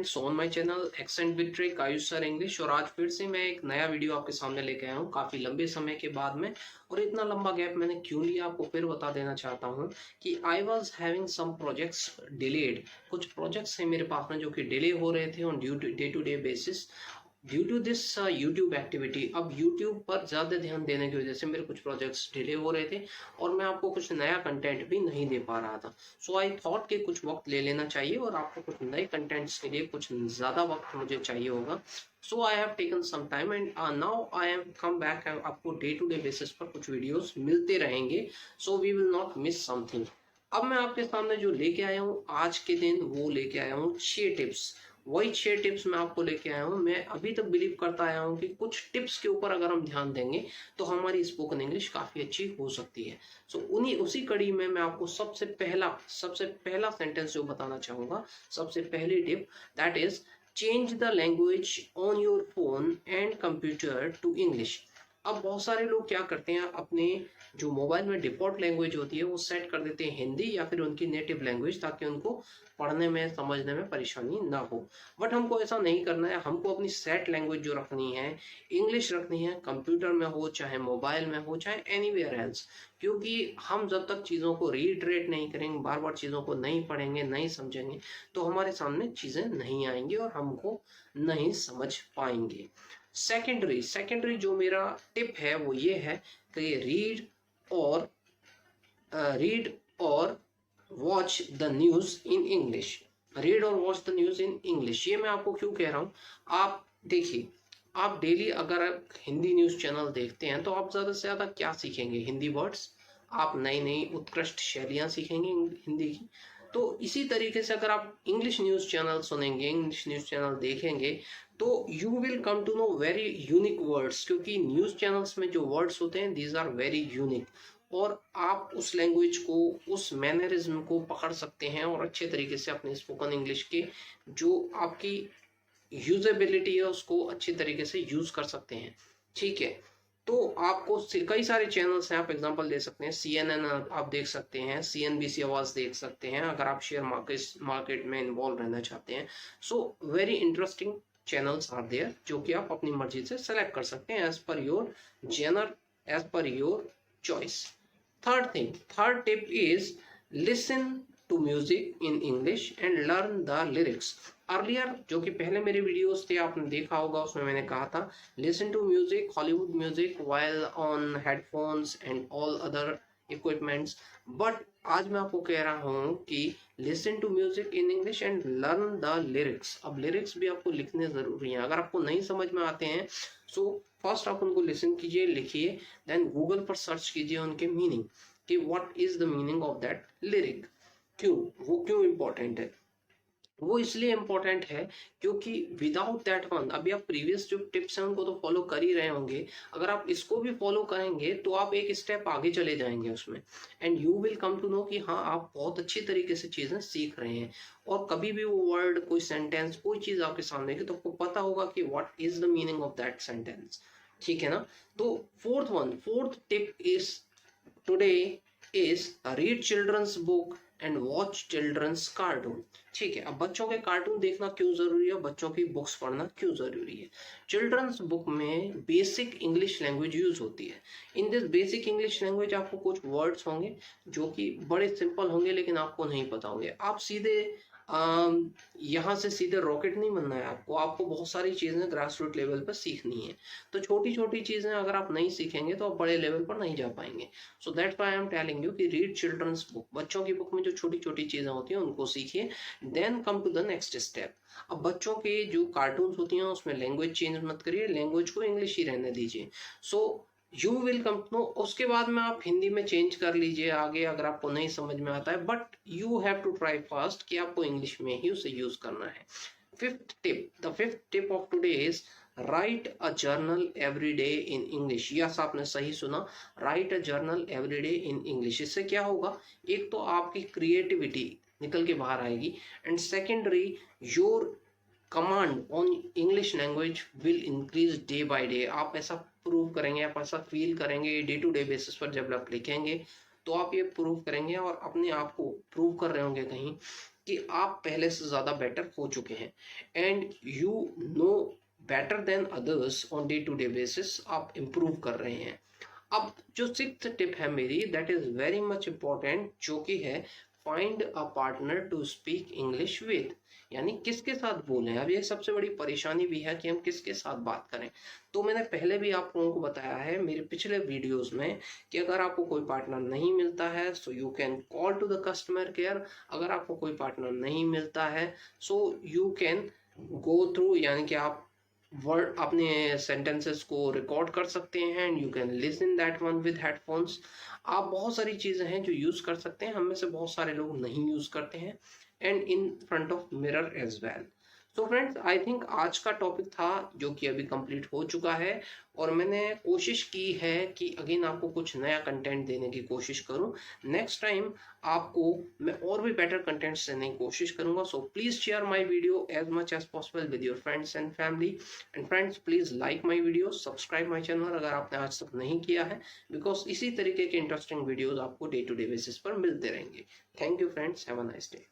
Friends on my channel accent with trick Ayush sir English. और आज फिर से मैं एक नया वीडियो आपके सामने लेके आया हूँ काफ़ी लंबे समय के बाद में। और इतना लंबा गैप मैंने क्यों लिया आपको फिर बता देना चाहता हूँ कि I was having some projects delayed. कुछ प्रोजेक्ट्स हैं मेरे पास में जो कि डिले हो रहे थे on day to day basis due to this YouTube activity. अब यूट्यूब पर ज़्यादा ध्यान देने की वजह से मेरे कुछ प्रोजेक्ट्स डिले हो रहे थे और मैं आपको कुछ नया कंटेंट भी नहीं दे पा रहा था। सो आई थॉट कि कुछ वक्त ले लेना चाहिए और आपको कुछ नए कंटेंट्स के लिए कुछ ज़्यादा वक्त मुझे चाहिए होगा। So I have taken some time and now I am come back. आपको डे टू डे बेसिस पर कुछ वीडियोस मिलते रहेंगे, so we will not miss something. अब मैं आपके सामने जो लेके आया हूँ आज के दिन, वो लेके आया हूँ 6 टिप्स। वही 6 टिप्स मैं आपको लेके आया हूँ। मैं अभी तक बिलीव करता आया हूँ कि कुछ टिप्स के ऊपर अगर हम ध्यान देंगे तो हमारी स्पोकन इंग्लिश काफ़ी अच्छी हो सकती है। सो उसी कड़ी में मैं आपको सबसे पहला सेंटेंस जो बताना चाहूँगा, सबसे पहली tip, that is change the language on your phone and computer to English. अब बहुत सारे लोग क्या करते हैं, अपने जो मोबाइल में डिफॉल्ट लैंग्वेज होती है वो सेट कर देते हैं हिंदी या फिर उनकी नेटिव लैंग्वेज, ताकि उनको पढ़ने में समझने में परेशानी ना हो। बट हमको ऐसा नहीं करना है। हमको अपनी सेट लैंग्वेज जो रखनी है, इंग्लिश रखनी है, कंप्यूटर में हो चाहे मोबाइल में हो चाहे एनीवेयर एल्स। क्योंकि हम जब तक चीज़ों को रीइटरेट नहीं करेंगे, बार बार चीज़ों को नहीं पढ़ेंगे, नहीं समझेंगे, तो हमारे सामने चीज़ें नहीं आएंगी और हमको नहीं समझ पाएंगे। सेकेंडरी जो मेरा टिप है वो ये है कि रीड और watch the news in English. Read और watch the news in English, ये मैं आपको क्यों कह रहा हूँ। आप देखिए, आप डेली अगर आप हिंदी न्यूज चैनल देखते हैं तो आप ज्यादा से ज्यादा क्या सीखेंगे? हिंदी वर्ड्स। आप नई नई उत्कृष्ट शैलियां सीखेंगे हिंदी की। तो इसी तरीके से अगर आप इंग्लिश न्यूज चैनल सुनेंगे, इंग्लिश न्यूज चैनल देखेंगे, तो you will come to know very unique words. क्योंकि न्यूज चैनल्स में जो वर्ड्स होते हैं, दीज आर वेरी यूनिक, और आप उस लैंग्वेज को, उस मैनरिज्म को पकड़ सकते हैं और अच्छे तरीके से अपने स्पोकन इंग्लिश के जो आपकी यूजेबिलिटी है उसको अच्छे तरीके से यूज कर सकते हैं। ठीक है, तो आपको कई सारे चैनल्स हैं, आप एग्जांपल दे सकते हैं। CNN आप देख सकते हैं, CNBC आवाज देख सकते हैं अगर आप शेयर मार्केट में इन्वॉल्व रहना चाहते हैं। So very interesting channels are there जो कि आप अपनी मर्जी से सेलेक्ट कर सकते हैं as per your genre, as per your choice. Third tip is listen to music in English and learn the lyrics. Earlier जो कि पहले मेरे वीडियोस थे, आपने देखा होगा, उसमें मैंने कहा था listen to music, Hollywood music while on headphones and all other equipments. But आज मैं आपको कह रहा हूँ कि listen to music in English and learn the lyrics. अब लिरिक्स भी आपको लिखने जरूरी हैं। अगर आपको नहीं समझ में आते हैं, सो फर्स्ट आप उनको लिसन कीजिए, लिखिए, देन गूगल पर सर्च कीजिए उनके मीनिंग कि what is the meaning of that lyric. वो क्यों इंपॉर्टेंट है? वो इसलिए इम्पोर्टेंट है क्योंकि विदाउट दैट वन, अभी आप प्रीवियस जो टिप्स हैं उनको तो फॉलो कर ही रहे होंगे, अगर आप इसको भी फॉलो करेंगे तो आप एक स्टेप आगे चले जाएंगे उसमें, and you will come to know कि हाँ, आप बहुत अच्छी तरीके से चीजें सीख रहे हैं। और कभी भी वो वर्ड, कोई सेंटेंस, कोई चीज आपके सामने की, तो आपको पता होगा कि what is the meaning of that sentence. ठीक है ना? तो fourth tip is today is read children's book and watch children's cartoon. ठीक है, अब बच्चों के कार्टून देखना क्यों जरूरी है, बच्चों की बुक्स पढ़ना क्यों जरूरी है? चिल्ड्रंस बुक में बेसिक इंग्लिश लैंग्वेज यूज होती है। In this basic English language आपको कुछ वर्ड्स होंगे जो कि बड़े सिंपल होंगे लेकिन आपको नहीं पता होंगे। आप सीधे यहाँ से सीधे रॉकेट नहीं बनना है आपको। आपको बहुत सारी चीजें ग्रास रूट लेवल पर सीखनी है। तो छोटी छोटी चीजें अगर आप नहीं सीखेंगे तो आप बड़े लेवल पर नहीं जा पाएंगे। So that's why I am telling you कि रीड चिल्ड्रंस बुक। बच्चों की बुक में जो छोटी छोटी चीजें होती हैं उनको सीखिए, then come to the next step. अब बच्चों के जो कार्टून होती हैं उसमें लैंग्वेज चेंज मत करिए, लैंग्वेज को इंग्लिश ही रहने दीजिए। So you will come to know. उसके बाद में आप हिंदी में चेंज कर लीजिए आगे अगर आपको नहीं समझ में आता है, but you have to try first कि आपको इंग्लिश में ही उसे यूज करना है। The fifth tip of today is write a journal every day in English. Yes, आपने सही सुना, write a journal every day in English. इससे क्या होगा? एक तो आपकी क्रिएटिविटी निकल के बाहर आएगी, and secondary your command on English language will increase day by day. आप ऐसा प्रूव करेंगे, आप ऐसा फील करेंगे डे टू डे बेसिस पर। जब आप लिखेंगे तो आप ये प्रूव करेंगे और अपने आप को प्रूव कर रहे होंगे कहीं कि आप पहले से ज़्यादा बेटर हो चुके हैं and you know better than others on day to day basis, आप इम्प्रूव कर रहे हैं। अब जो सिक्स्थ टिप है मेरी, that is very much important, जो कि है find a partner to speak English with, यानी किसके साथ बोलें। अब ये सबसे बड़ी परेशानी भी है कि हम किसके साथ बात करें। तो मैंने पहले भी आप लोगों को बताया है मेरे पिछले वीडियोस में कि अगर आपको कोई पार्टनर नहीं मिलता है so you can call to the customer care. अगर आपको कोई पार्टनर नहीं मिलता है so you can go through, यानी कि आप वर्ड अपने सेंटेंसेस को रिकॉर्ड कर सकते हैं and you can listen that one with headphones. आप बहुत सारी चीज़ें हैं जो यूज़ कर सकते हैं, हम में से बहुत सारे लोग नहीं यूज़ करते हैं, and in front of mirror as well. So friends, I think आज का टॉपिक था जो कि अभी कंप्लीट हो चुका है, और मैंने कोशिश की है कि अगेन आपको कुछ नया कंटेंट देने की कोशिश करूं। नेक्स्ट टाइम आपको मैं और भी बेटर कंटेंट्स देने की कोशिश करूंगा। So please share my video as much as possible with your friends and family. And friends, please like my video, subscribe my channel अगर आपने आज तक नहीं किया है, बिकॉज इसी तरीके के इंटरेस्टिंग वीडियोज आपको डे टू डे बेसिस पर मिलते रहेंगे। Thank you friends, have a nice day.